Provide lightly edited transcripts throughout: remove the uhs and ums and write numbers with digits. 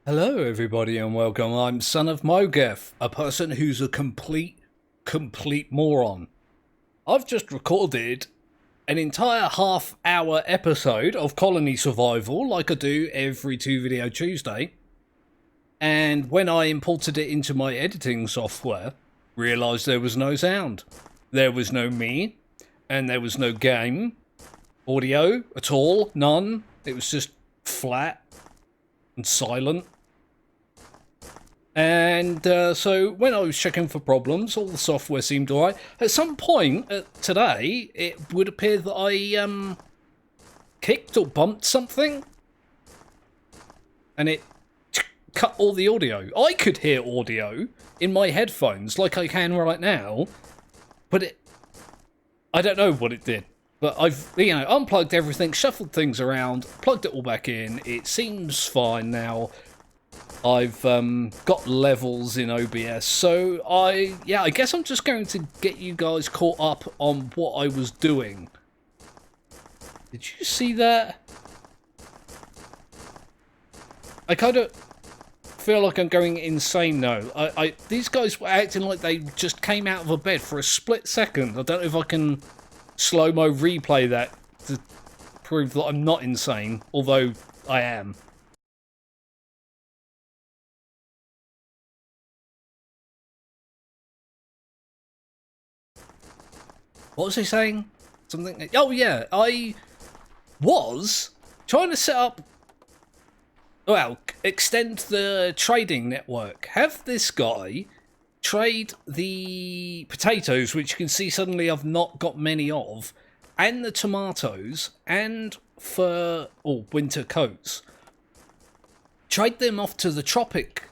Hello everybody and welcome. I'm son of Mowgef, a person who's a complete moron. I've just recorded an entire half-hour episode of Colony Survival like I do every 2 Video Tuesday. And when I imported it into my editing software, realised there was no sound. There was no me, and there was no game audio at all, none. It was just flat and silent. And so when I was checking for problems, all the software seemed alright. At some point today, it would appear that I kicked or bumped something, and it cut all the audio. I could hear audio in my headphones like I can right now, but I don't know what it did. But I've, unplugged everything, shuffled things around, plugged it all back in. It seems fine now. I've got levels in OBS, so I guess I'm just going to get you guys caught up on what I was doing. Did you see that? I kind of feel like I'm going insane now. These guys were acting like they just came out of a bed for a split second. I don't know if I can slow-mo replay that to prove that I'm not insane, although I am. What was he saying? Something. Oh yeah, I was trying to set up, well, extend the trading network. Have this guy trade the potatoes, which you can see suddenly I've not got many of, and the tomatoes, and for winter coats. Trade them off to the tropics,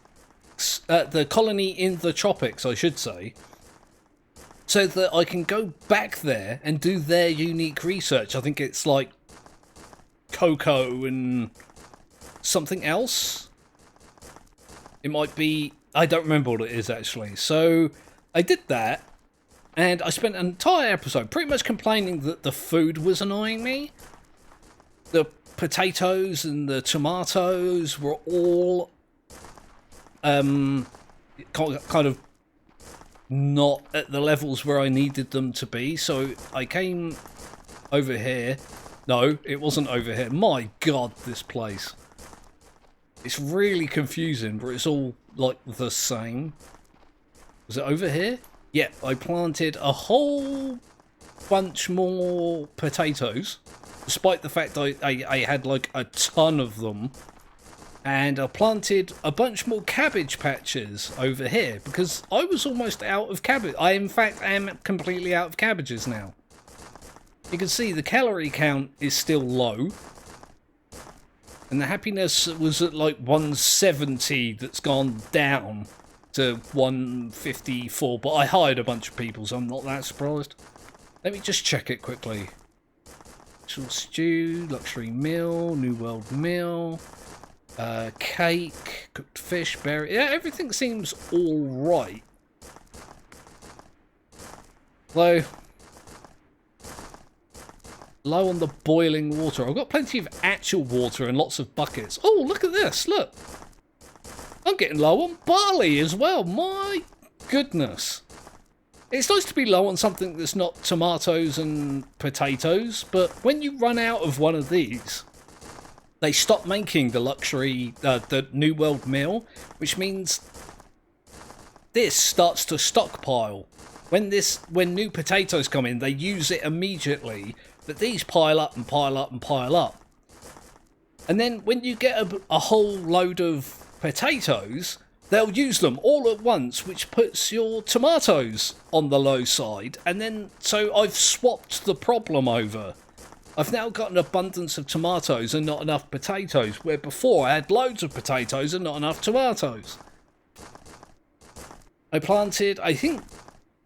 the colony in the tropics, I should say. So that I can go back there and do their unique research. I think it's like cocoa and something else. It might be, I don't remember what it is actually. So I did that, and I spent an entire episode pretty much complaining that the food was annoying me. The potatoes and the tomatoes were all kind of not at the levels where I needed them to be, so I came over here. No, it wasn't over here. My god, this place. It's really confusing, but it's all like the same. Was it over here? Yeah, I planted a whole bunch more potatoes, despite the fact I had like a ton of them. And I planted a bunch more cabbage patches over here because I was almost out of cabbage. I, in fact, am completely out of cabbages now. You can see the calorie count is still low. And the happiness was at like 170, that's gone down to 154. But I hired a bunch of people, so I'm not that surprised. Let me just check it quickly. Actual stew, luxury meal, New World meal. Cake, cooked fish, berry. Yeah, everything seems alright. Low on the boiling water. I've got plenty of actual water and lots of buckets. Oh, look at this. Look. I'm getting low on barley as well. My goodness. It's nice to be low on something that's not tomatoes and potatoes, but when you run out of one of these, they stop making the luxury, the New World meal, which means this starts to stockpile. When new potatoes come in, they use it immediately, but these pile up and pile up and pile up. And then when you get a whole load of potatoes, they'll use them all at once, which puts your tomatoes on the low side. And then, so I've swapped the problem over. I've now got an abundance of tomatoes and not enough potatoes, where before I had loads of potatoes and not enough tomatoes. I planted, I think,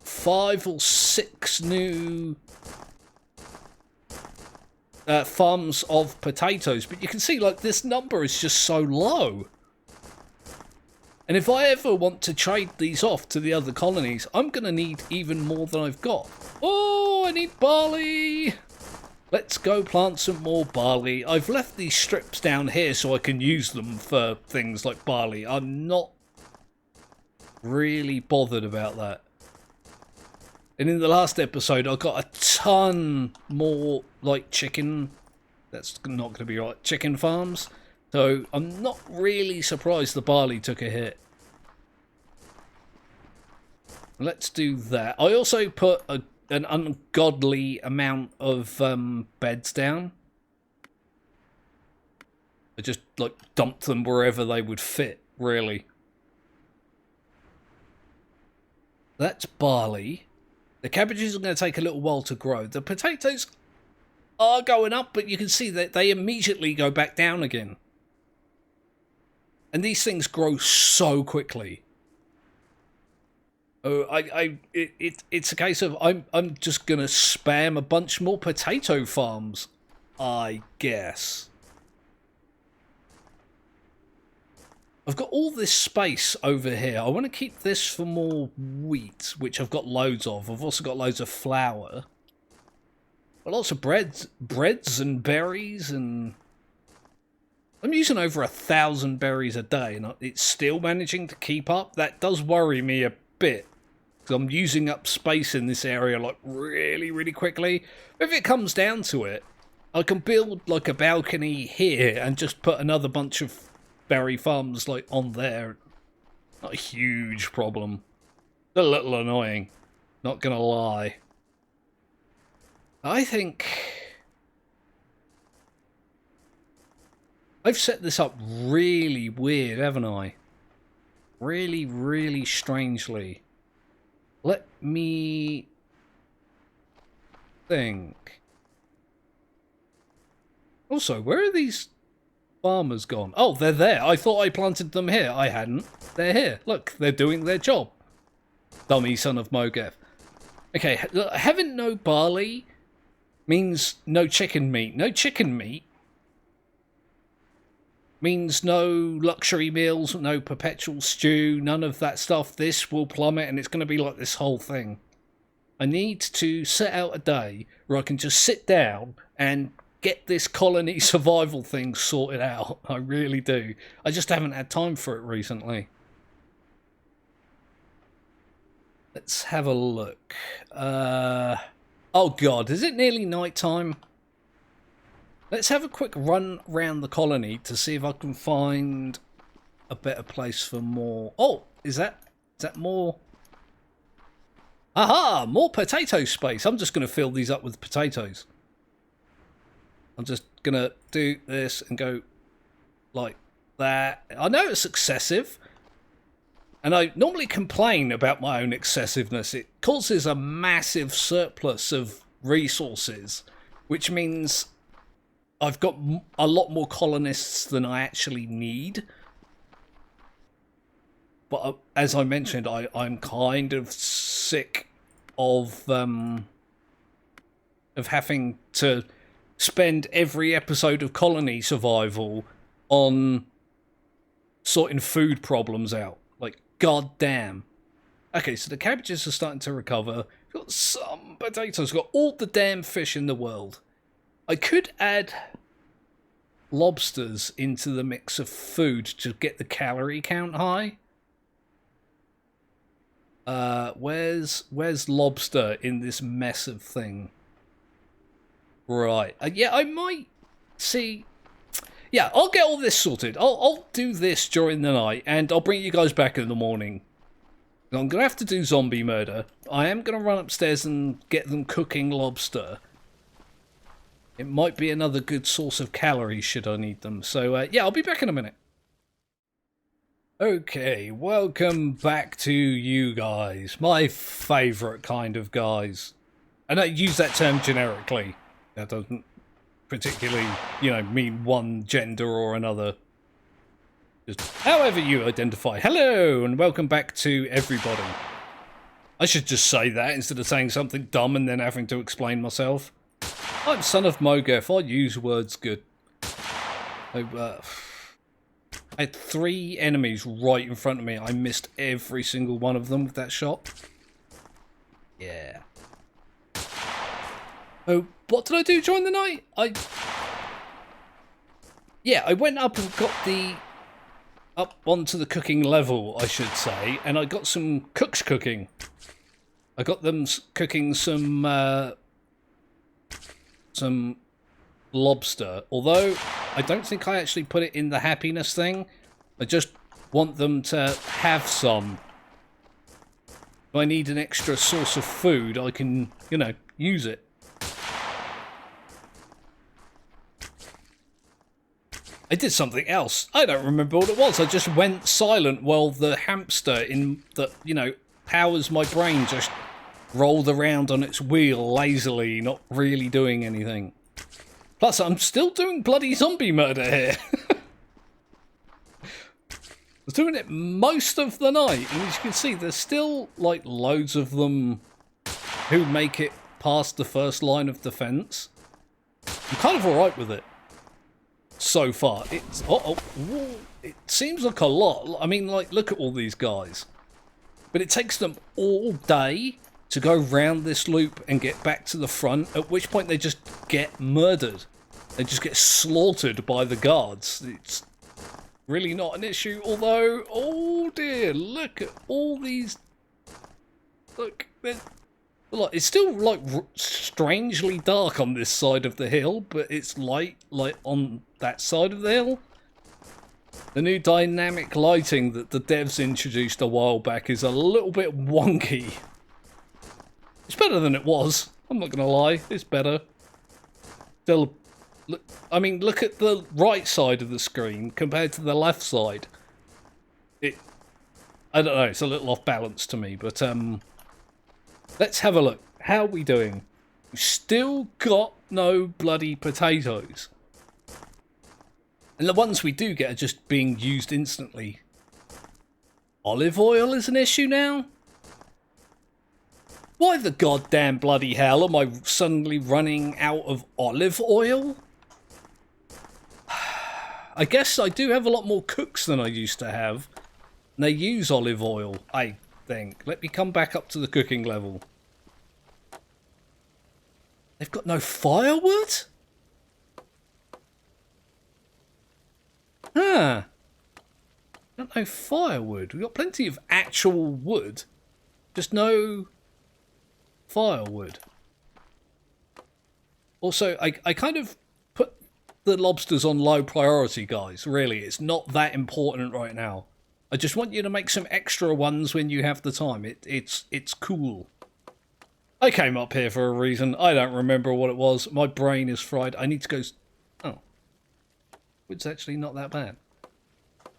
5 or 6 new farms of potatoes, but you can see like this number is just so low. And if I ever want to trade these off to the other colonies, I'm going to need even more than I've got. Oh, I need barley! Let's go plant some more barley. I've left these strips down here so I can use them for things like barley. I'm not really bothered about that. And in the last episode, I got a ton more, like, chicken. That's not going to be right. Chicken farms. So I'm not really surprised the barley took a hit. Let's do that. I also put an ungodly amount of beds down. I just, like, dumped them wherever they would fit, really. That's barley. The cabbages are going to take a little while to grow. The potatoes are going up, but you can see that they immediately go back down again. And these things grow so quickly. Oh, it's a case of I'm just gonna spam a bunch more potato farms, I guess. I've got all this space over here. I want to keep this for more wheat, which I've got loads of. I've also got loads of flour. But lots of breads and berries, and I'm using over 1,000 berries a day, and it's still managing to keep up. That does worry me a bit, because I'm using up space in this area like really, really quickly. If it comes down to it, I can build like a balcony here and just put another bunch of berry farms like on there. Not a huge problem. A little annoying, not gonna lie. I think I've set this up really weird, haven't I? Really, really strangely. Let me think. Also, where are these farmers gone? Oh, they're there. I thought I planted them here. I hadn't. They're here. Look, they're doing their job. Dummy son of Mowgef. Okay, having no barley means no chicken meat. No chicken meat means no luxury meals, no perpetual stew, none of that stuff. This will plummet, and it's going to be like this whole thing. I need to set out a day where I can just sit down and get this colony survival thing sorted out. I really do. I just haven't had time for it recently. Let's have a look. Oh god, is it nearly night time? Let's have a quick run around the colony to see if I can find a better place for more. Oh, is that more? Aha, more potato space. I'm just going to fill these up with potatoes. I'm just going to do this and go like that. I know it's excessive, and I normally complain about my own excessiveness. It causes a massive surplus of resources, which means I've got a lot more colonists than I actually need. But as I mentioned, I'm kind of sick of having to spend every episode of Colony Survival on sorting food problems out. Like, goddamn. Okay, so the cabbages are starting to recover. We've got some potatoes. We've got all the damn fish in the world. I could add lobsters into the mix of food to get the calorie count high. Where's lobster in this mess of thing? Right. Yeah, I might see. Yeah, I'll get all this sorted. I'll do this during the night, and I'll bring you guys back in the morning. I'm gonna have to do zombie murder. I am gonna run upstairs and get them cooking lobster. It might be another good source of calories should I need them. So, yeah, I'll be back in a minute. Okay, welcome back to you guys. My favourite kind of guys. And I use that term generically. That doesn't particularly, you know, mean one gender or another. Just however you identify. Hello, and welcome back to everybody. I should just say that instead of saying something dumb and then having to explain myself. I'm son of Mowgef. I use words good. I had 3 enemies right in front of me. I missed every single one of them with that shot. Yeah. Oh, what did I do during the night? Yeah, I went up and got up onto the cooking level, I should say, and I got some cooks cooking. I got them cooking some lobster, although I don't think I actually put it in the happiness thing. I just want them to have some. If I need an extra source of food, I can, you know, use it. I did something else. I don't remember what it was. I just went silent while the hamster that, you know, powers my brain just rolled around on its wheel lazily, not really doing anything. Plus, I'm still doing bloody zombie murder here. I was doing it most of the night, and as you can see, there's still, like, loads of them who make it past the first line of defense. I'm kind of alright with it. So far, it's it seems like a lot. I mean, like, look at all these guys, but it takes them all day to go round this loop and get back to the front. At which point they just get murdered. They just get slaughtered by the guards. It's really not an issue. Although, oh dear, look at all these. Look, it's still like strangely dark on this side of the hill, but it's light on that side of the hill. The new dynamic lighting that the devs introduced a while back is a little bit wonky. It's better than it was. I'm not gonna lie, it's better. Still, look, I mean, look at the right side of the screen compared to the left side. I don't know. It's a little off balance to me, but let's have a look. How are we doing? We've still got no bloody potatoes. And the ones we do get are just being used instantly. Olive oil is an issue now? Why the goddamn bloody hell am I suddenly running out of olive oil? I guess I do have a lot more cooks than I used to have. And they use olive oil, I think. Let me come back up to the cooking level. They've got no firewood? Huh. Got no firewood. We've got plenty of actual wood. Just no firewood. Also, I kind of put the lobsters on low priority, guys. Really, it's not that important right now. I just want you to make some extra ones when you have the time. It's cool. I came up here for a reason. I don't remember what it was. My brain is fried. I need to go... Oh. It's actually not that bad.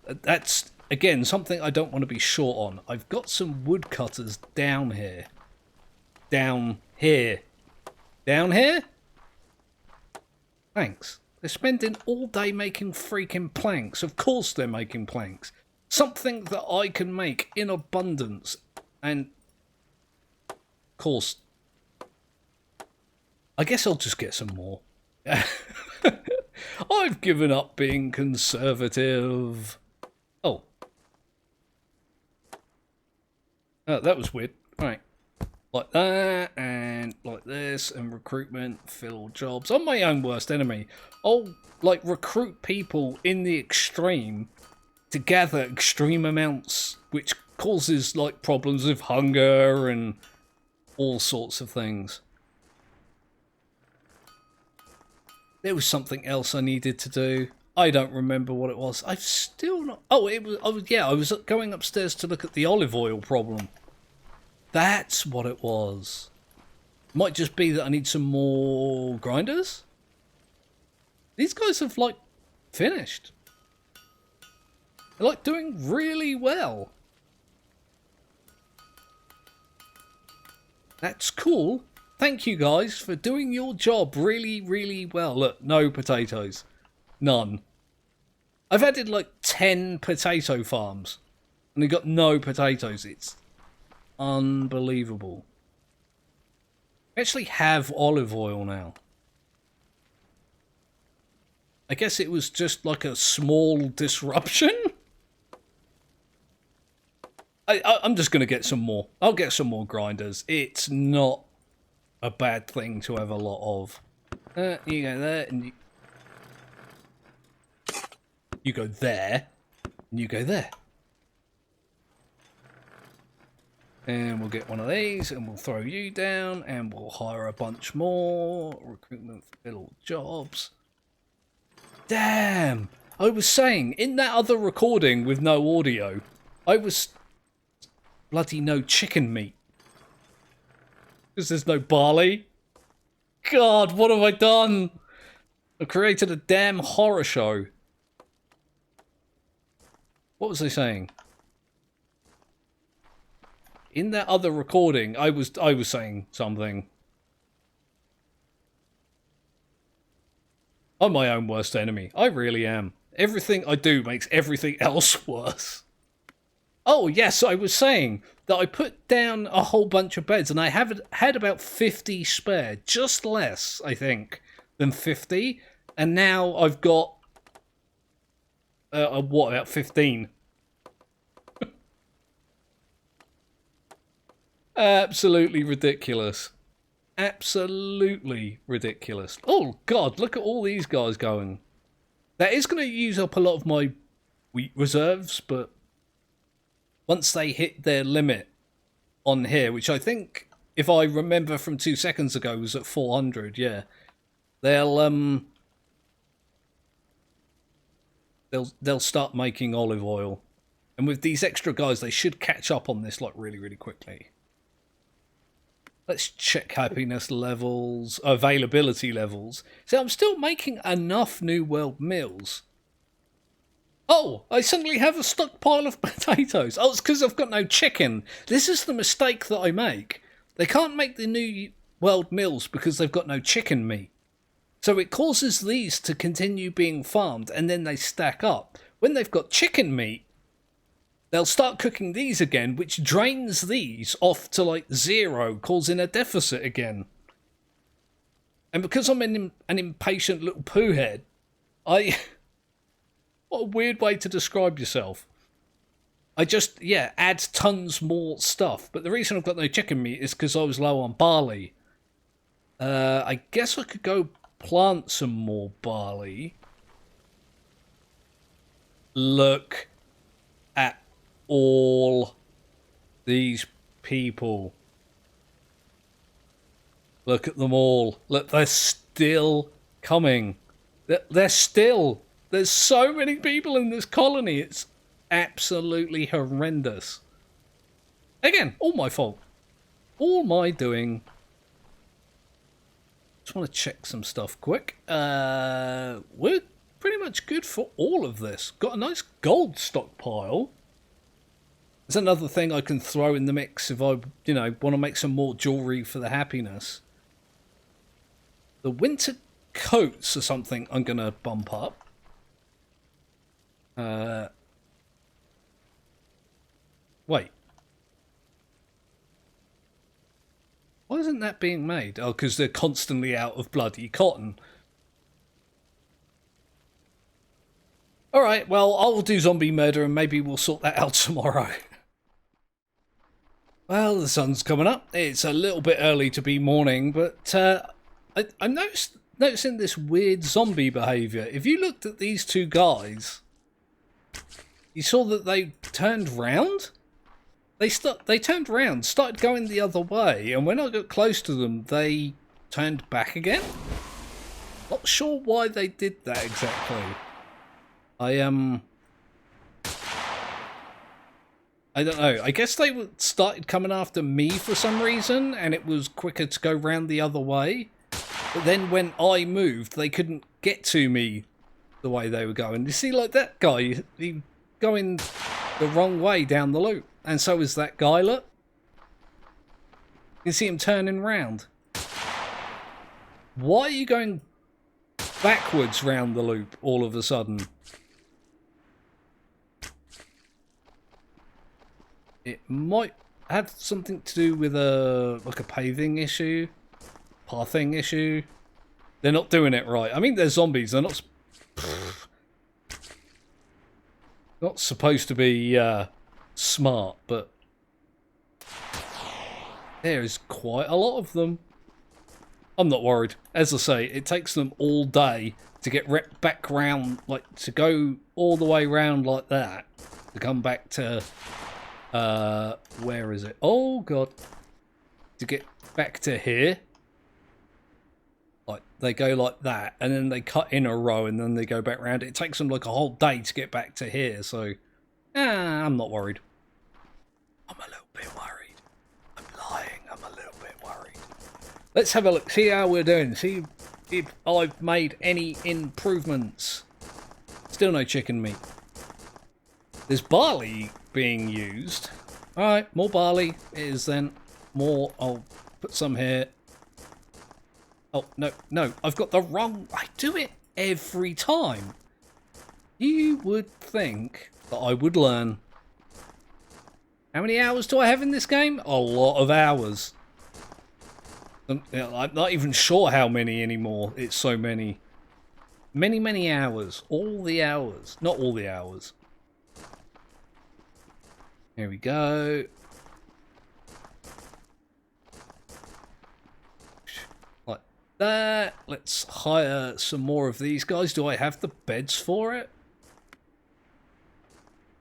That's, again, something I don't want to be short on. I've got some woodcutters down here. Down here. Down here? Thanks. They're spending all day making freaking planks. Of course they're making planks. Something that I can make in abundance. And... of course... I guess I'll just get some more. I've given up being conservative. Oh. Oh, that was weird. Right. Like that, and like this, and recruitment, fill jobs. I'm my own worst enemy. I'll, like, recruit people in the extreme to gather extreme amounts, which causes, like, problems with hunger and all sorts of things. There was something else I needed to do. I don't remember what it was. I've still not... Oh, it was... Oh, yeah, I was going upstairs to look at the olive oil problem. That's what it was. Might just be that I need some more grinders. These guys have, like, finished. They're, like, doing really well. That's cool. Thank you guys for doing your job really, really well. Look, no potatoes. None. I've added like 10 potato farms and they got no potatoes. It's unbelievable. I actually have olive oil now. I guess it was just like a small disruption. I'm just going to get some more. I'll get some more grinders. It's not a bad thing to have a lot of. You go there, and you go there, and you go there. And we'll get one of these, and we'll throw you down, and we'll hire a bunch more. Recruitment for little jobs. Damn! I was saying, in that other recording with no audio, I was bloody no chicken meat. Because there's no barley. God, what have I done? I created a damn horror show. What was I saying? In that other recording, I was saying something. I'm my own worst enemy. I really am. Everything I do makes everything else worse. Oh, yes, I was saying that I put down a whole bunch of beds, and I have had about 50 spare. Just less, I think, than 50. And now I've got, what, about 15? Absolutely ridiculous. Absolutely ridiculous. Oh, God, look at all these guys going. That is going to use up a lot of my wheat reserves, but once they hit their limit on here, which I think, if I remember from 2 seconds ago, was at 400, yeah, they'll start making olive oil. And with these extra guys, they should catch up on this like really, really quickly. Let's check happiness levels, availability levels. So I'm still making enough New World meals. Oh, I suddenly have a stockpile of potatoes. Oh, it's because I've got no chicken. This is the mistake that I make. They can't make the New World meals because they've got no chicken meat. So it causes these to continue being farmed, and then they stack up. When they've got chicken meat, they'll start cooking these again, which drains these off to like 0, causing a deficit again. And because I'm an impatient little poo head, what a weird way to describe yourself. I just, yeah, add tons more stuff. But the reason I've got no chicken meat is because I was low on barley. I guess I could go plant some more barley. Look at all these people. Look at them all. Look, they're still coming. They're still... There's so many people in this colony. It's absolutely horrendous. Again, all my fault. All my doing. Just want to check some stuff quick. We're pretty much good for all of this. Got a nice gold stockpile. There's another thing I can throw in the mix if I, you know, want to make some more jewelry for the happiness. The winter coats are something I'm going to bump up. Wait. Why isn't that being made? Oh, because they're constantly out of bloody cotton. Alright, well, I'll do zombie murder and maybe we'll sort that out tomorrow. Well, the sun's coming up. It's a little bit early to be morning, but I'm noticing this weird zombie behaviour. If you looked at these two guys... You saw that they turned round? They turned round, started going the other way, and when I got close to them, they turned back again? Not sure why they did that exactly. I don't know. I guess they started coming after me for some reason, and it was quicker to go round the other way. But then when I moved, they couldn't get to me the way they were going. You see, like that guy, he going the wrong way down the loop. And so is that guy, look. You can see him turning round. Why are you going backwards round the loop all of a sudden? It might have something to do with like a paving issue, pathing issue. They're not doing it right. I mean, they're zombies. They're not supposed to be smart, but there is quite a lot of them. I'm not worried. As I say, it takes them all day to get back round, like to go all the way round like that to come back to where is it? Oh god, to get back to here. Like they go like that, and then they cut in a row, and then they go back round. It takes them like a whole day to get back to here. So, I'm not worried. I'm a little bit worried. I'm lying. I'm a little bit worried. Let's have a look. See how we're doing. See if I've made any improvements. Still no chicken meat. There's barley being used. Alright, more barley it is then. More. I'll put some here. Oh, no. I've got the wrong... I do it every time. You would think that I would learn. How many hours do I have in this game? A lot of hours. I'm not even sure how many anymore. It's so many. Many hours. All the hours. Not all the hours. Here we go. Like that. Let's hire some more of these guys. Do I have the beds for it?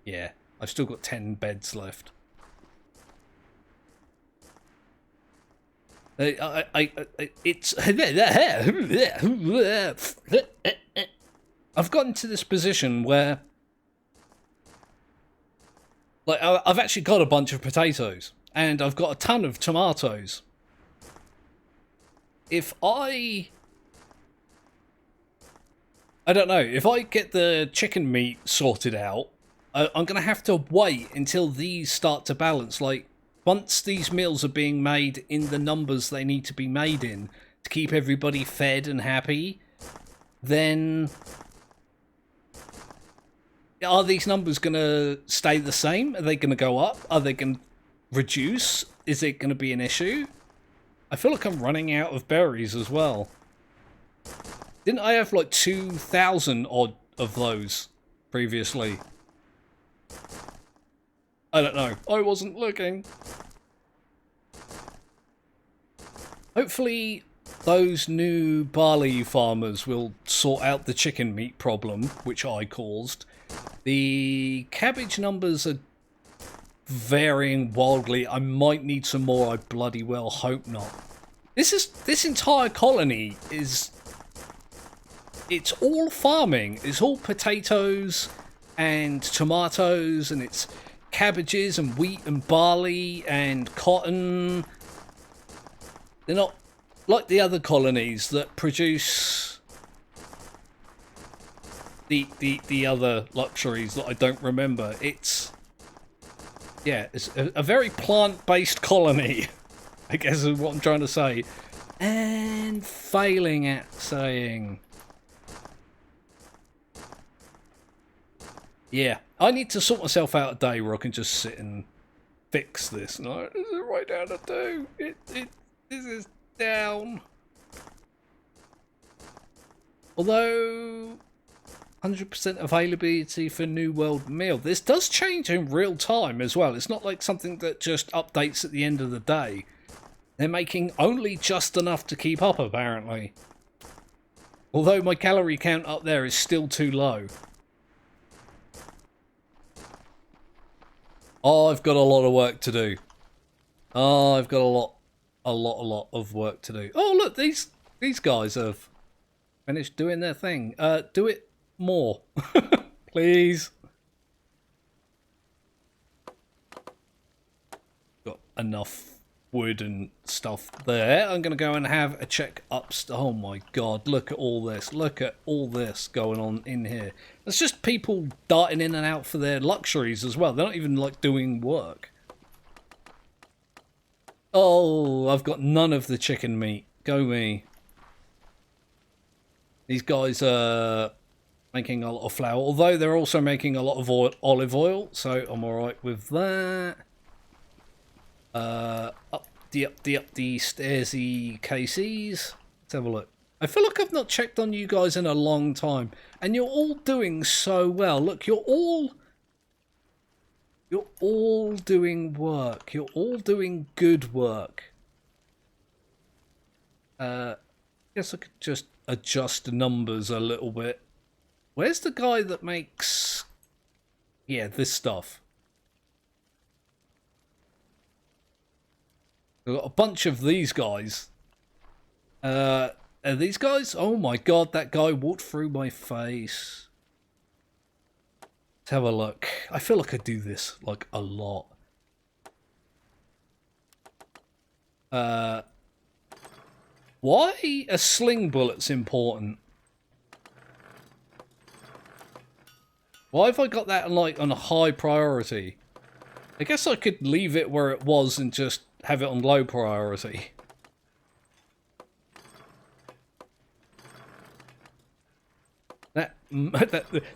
Yeah. I've still got 10 beds left. It's I've gotten to this position where like I've actually got a bunch of potatoes and I've got a ton of tomatoes. If I don't know, if I get the chicken meat sorted out, I'm gonna have to wait until these start to balance. Like once these meals are being made in the numbers they need to be made in to keep everybody fed and happy, then are these numbers going to stay the same? Are they going to go up? Are they going to reduce? Is it going to be an issue? I feel like I'm running out of berries as well. Didn't I have like 2,000 odd of those previously? I don't know. I wasn't looking. Hopefully those new barley farmers will sort out the chicken meat problem, which I caused. The cabbage numbers are varying wildly. I might need some more. I bloody well hope not. This entire colony is... It's all farming. It's all potatoes and tomatoes, and it's cabbages and wheat and barley and cotton. They're not like the other colonies that produce the other luxuries that I don't remember. It's a very plant-based colony, I guess is what I'm trying to say. And failing at saying. Yeah, I need to sort myself out a day where I can just sit and fix this. No, this is right down to do. This is down. Although 100% availability for New World meal. This does change in real time as well. It's not like something that just updates at the end of the day. They're making only just enough to keep up, apparently. Although my calorie count up there is still too low. Oh, I've got a lot of work to do. Oh, I've got a lot of work to do. Oh, look, these guys have finished doing their thing. Do it more, please. Got enough wood and stuff there. I'm going to go and have a check upstairs. Oh my god, look at all this. Look at all this going on in here. It's just people darting in and out for their luxuries as well. They're not even like doing work. Oh, I've got none of the chicken meat. Go me. These guys are making a lot of flour, although they're also making a lot of olive oil, so I'm alright with that. Up the stairsy cases. Let's have a look. I feel like I've not checked on you guys in a long time, and you're all doing so well. Look, you're all doing work. You're all doing good work. Guess I could just adjust the numbers a little bit. Where's the guy that makes... Yeah, this stuff. We've got a bunch of these guys. Are these guys? Oh my god, that guy walked through my face. Let's have a look. I feel like I do this, like, a lot. Why are sling bullets important? Why have I got that, like, on a high priority? I guess I could leave it where it was and just have it on low priority.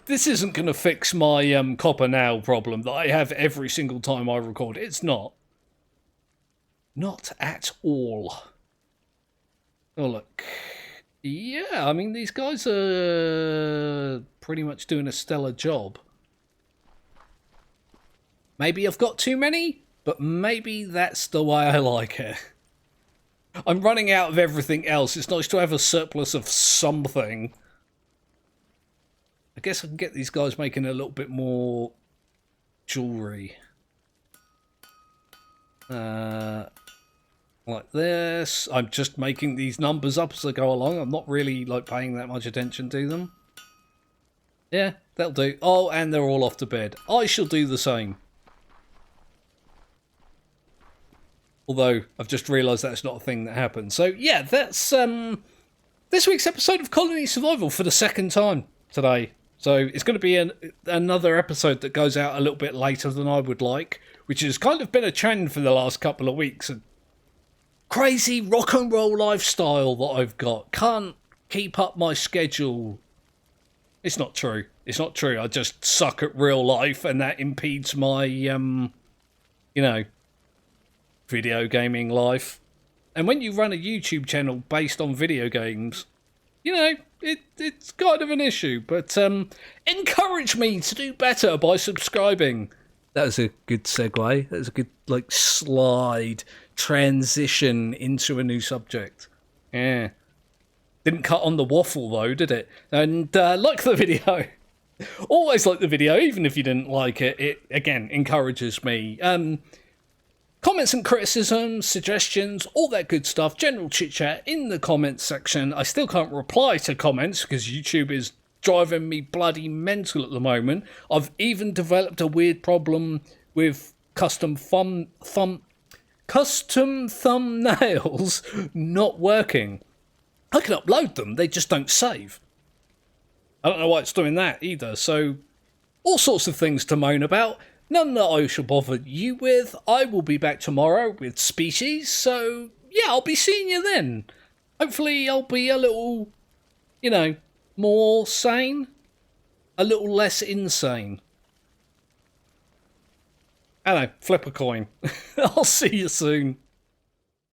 This isn't going to fix my copper nail problem that I have every single time I record. It's not. Not at all. Oh, look. Yeah, I mean, these guys are pretty much doing a stellar job. Maybe I've got too many, but maybe that's the way I like it. I'm running out of everything else. It's nice to have a surplus of something. I guess I can get these guys making a little bit more jewelry. Like this. I'm just making these numbers up as I go along. I'm not really like paying that much attention to them. Yeah, that'll do. Oh, and they're all off to bed. I shall do the same. Although I've just realised that's not a thing that happens. So yeah, that's this week's episode of Colony Survival for the second time today. So it's going to be another episode that goes out a little bit later than I would like, which has kind of been a trend for the last couple of weeks. A crazy rock and roll lifestyle that I've got. Can't keep up my schedule. It's not true. It's not true. I just suck at real life, and that impedes my, you know, video gaming life. And when you run a YouTube channel based on video games, you know, it's kind of an issue. But encourage me to do better by subscribing. That was a good segue. That was a good, like, slide transition into a new subject. Yeah. Didn't cut on the waffle, though, did it? And like the video. Always like the video, even if you didn't like it. It, again, encourages me. Comments and criticisms, suggestions, all that good stuff. General chit-chat in the comments section. I still can't reply to comments because YouTube is driving me bloody mental at the moment. I've even developed a weird problem with custom thumbnails not working. I can upload them, they just don't save. I don't know why it's doing that either. So, all sorts of things to moan about. None that I shall bother you with. I will be back tomorrow with Species. So, yeah, I'll be seeing you then. Hopefully I'll be a little, you know, more sane. A little less insane. I don't know, flip a coin. I'll see you soon.